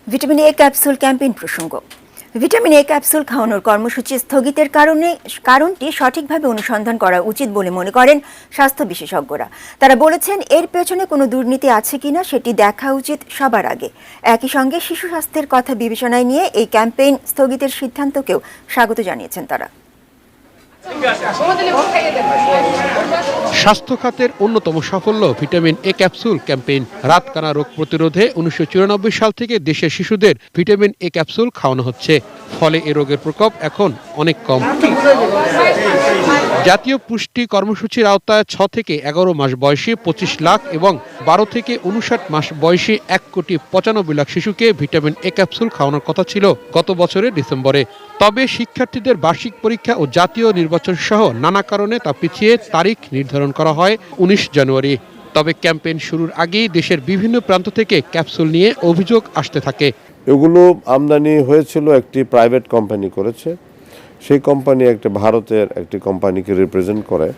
Vitamin A capsule campaign প্রসঙ্গ। Vitamin A capsule খাওয়ানোর কর্মসূচি স্থগিতের কারণটি সঠিকভাবে অনুসন্ধান করা উচিত বলে মনে করেন স্বাস্থ্য বিশেষজ্ঞরা। তারা বলেছেন, এর পেছনে কোনো দুর্নীতি আছে কিনা সেটি দেখা উচিত সবার আগে। একই সঙ্গে শিশু স্বাস্থ্যের কথা বিবেচনায় নিয়ে এই ক্যাম্পেইন স্থগিতের সিদ্ধান্তকেও স্বাগত জানিয়েছেন তারা। স্বাস্থ্য খাতের অন্যতম সাফল্য ভিটামিন এ ক্যাপসুল ক্যাম্পেইন। রাতকানা রোগ প্রতিরোধে 1994 সাল থেকে দেশের শিশুদের ভিটামিন এ ক্যাপসুল খাওয়ানো হচ্ছে। ফলে এ রোগের প্রকোপ এখন অনেক কম। জাতীয় পুষ্টি কর্মসূচির আওতায় 6 থেকে 11 মাস বয়সী 25 লাখ এবং 12 থেকে 59 মাস বয়সী 1,95,00,000 শিশুকে ভিটামিন এ ক্যাপসুল খাওয়ানোর কথা ছিল গত বছরের ডিসেম্বরে। তবে শিক্ষার্থীদের বার্ষিক পরীক্ষা ও জাতীয় নির্বাচন সহ নানা কারণে তা পিছিয়ে তারিখ নির্ধারণ করা হয় 19 জানুয়ারি। তবে ক্যাম্পেইন শুরুর আগেই দেশের বিভিন্ন প্রান্ত থেকে ক্যাপসুল নিয়ে অভিযোগ আসতে থাকে। এগুলো আমদানি হয়েছিল একটি প্রাইভেট কোম্পানি করেছে। সেই কোম্পানি একটা ভারতের একটি কোম্পানিকে রিপ্রেজেন্ট করে।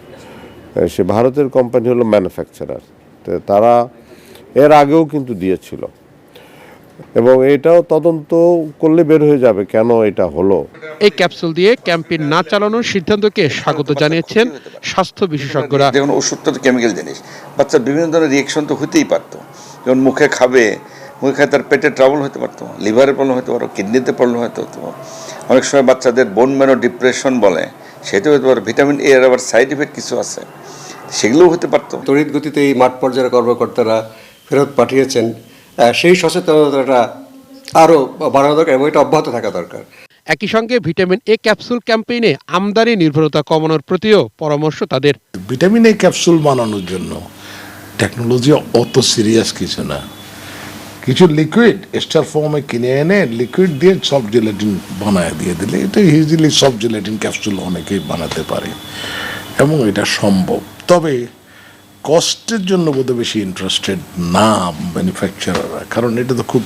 সে ভারতের কোম্পানি হলো ম্যানুফ্যাকচারার। তো তারা এর আগেও কিন্তু দিয়েছিল এবং এটাও তদন্ত করলে বের হয়ে যাবে কেন এটা হলো। এই ক্যাপসুল দিয়ে ক্যাম্পেইন না চালানোর সিদ্ধান্তকে স্বাগত জানিয়েছেন স্বাস্থ্য বিশেষজ্ঞরা। যেমন ওষুধটা তো কেমিক্যাল জিনিস, বাচ্চার বিভিন্ন ধরনের রিয়েকশন তো হতেই পারতো। যেমন মুখে খাবে, তার পেটে ট্রাবল হতে পারতো, লিভারের প্রবলেম হতে পারতো, কিডনিতে প্রবলেম হতে হতো। অনেক সময় বাচ্চাদের বোন ম্যারো ডিপ্রেশন বলে, সেটাও হতে পারে। ভিটামিন এ এর আবার সাইড ইফেক্ট কিছু আছে, সেগুলোও হতে পারতো। তড়িৎ গতিতে এই মাঠ পর্যায়ের কর্মকর্তারা ফেরত পাঠিয়েছেন, সেই সচেতনতাটা আরও বাড়ানো দরকার এবং এটা অব্যাহত থাকা দরকার। একই সঙ্গে ভিটামিন এ ক্যাপসুল ক্যাম্পেইনে আমদানি নির্ভরতা কমানোর প্রতিও পরামর্শ তাদের। ভিটামিন এ ক্যাপসুল বানানোর জন্য টেকনোলজি অত সিরিয়াস কিছু না। কিছু লিকুইড এস্টার ফর্মে কিনে এনে লিকুইড দিয়ে সব জেলাটিন বানায় দিয়ে দিলে এটা ইজিলি সব জেলাটিন ক্যাপসুল অনেকেই বানাতে পারে এবং এটা সম্ভব। তবে কস্টের জন্য বোধহয় বেশি ইন্টারেস্টেড না ম্যানুফ্যাকচারাররা, কারণ এটা তো খুব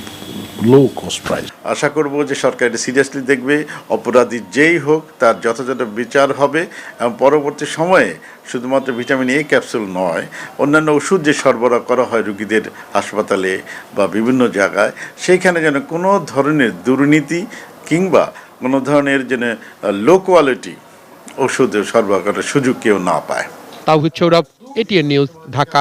লো কস্ট প্রাইস। আশা করব যে সরকার এটা সিরিয়াসলি দেখবে, অপরাধী যেই হোক তার যথাযথ বিচার হবে এবং পরবর্তী সময়ে শুধুমাত্র ভিটামিন এ ক্যাপসুল নয়, অন্যান্য ওষুধ যে সরবরাহ করা হয় রোগীদের হাসপাতালে বা বিভিন্ন জায়গায়, সেইখানে যেন কোনো ধরনের দুর্নীতি কিংবা কোনো ধরনের যেন লো কোয়ালিটি ওষুধ সরবরাহ করার সুযোগ কেউ না পায়। তাওহিদ সৌরভ, এটিএন নিউজ, ঢাকা।